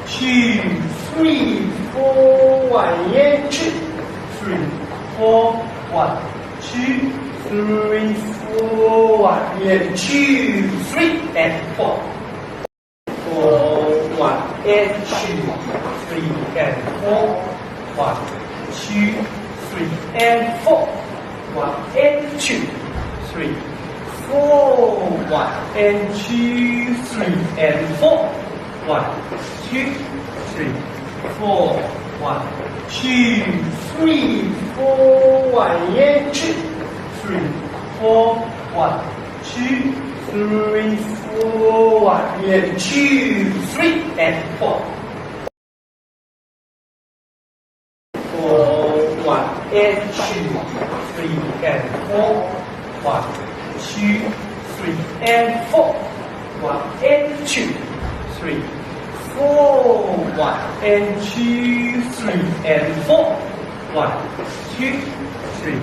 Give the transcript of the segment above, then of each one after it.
2, 3, 4, 1 and 2, 3, 4, 1, 2, 3, 4, 1 and 2, 3 and 4. 4, 1 and 2, 3 and 4, 1, 2, 3 and 4, 1 and 2, 3, 4, 1 and 2, 3 and 4, 1, 2, 3, 4, 1, 2, 3, 4, 1 and 2, 3, 4, 1, 2, 3, 4, 1 and 2, 3 and 4. 4, 1 and 2, 3 and 4, 1, 2, 3 and 4, 1 and 2, 3, 4, 1 and 2, 3 and 4, 1, 2, 3,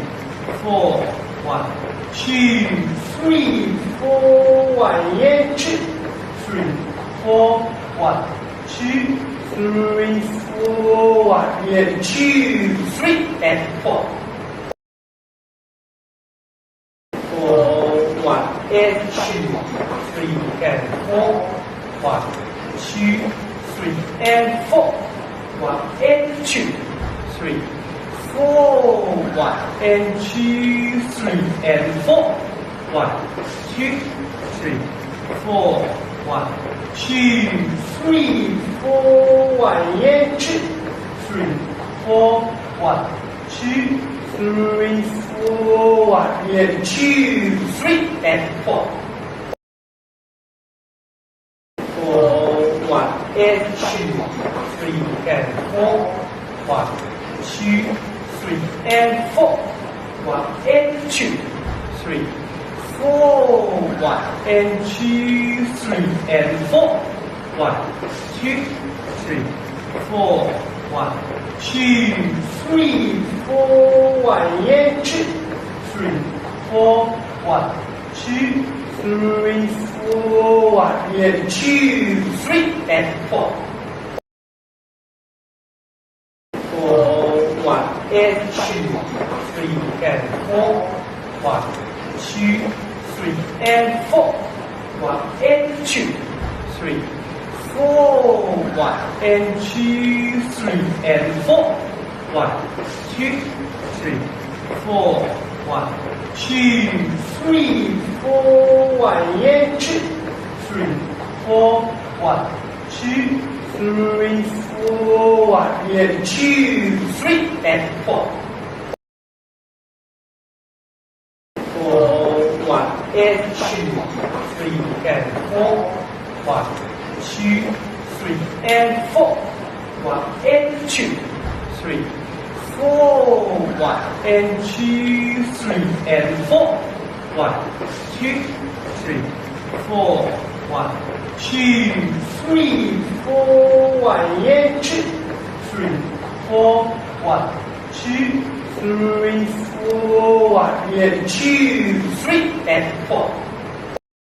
4, 1, 2, 3, 4, 1 and 2, 3, 4, 1, 2, 3, 4, 1 and 2, 3 and 4. 4, 1 and 2, 3 and 4, 1, 2, 3 and 4, 1 and 2, 3, 4, 1 and 2, 3 and 4, 1, 2, 3, 4, 1, 2, 3, 4, 1 and 2, 3, 4, 1, 2, 3, 4, 1 and 2, 3 and 4. 4, 1 and 2, 3 and 4, 1, 2, 3 and 4, 1 and 2, 3, 4, 1 and 2, 3 and 4, 1, 2, 3, 4, 1, 2, 3, 4, 1 and 2, 3, 4, 1, 2, 3, 4, 1 and 2, 3 and 4. 4, 1 and 2, 3 and 4, 1, 2, 3 and 4, 1 and 2, 3, 4, 1 and 2, 3 and 4, 1, 2, 3, 4, 1, 2, 3, 4, 1 and 2, 3, 4, 1, 2, 3, 4, 1 and 2, 3 and 4. 4, 1 and 2, 3 and 4, 1, 2, 3 and 4, 1 and 2, 3, 4, 1 and 2, 3 and 4, 1, 2, 3, 4, 1, 2, 3, 4, 1 and 2, 3, 4, 1, 2, 3, 4, 1 and 2, 3 and 4.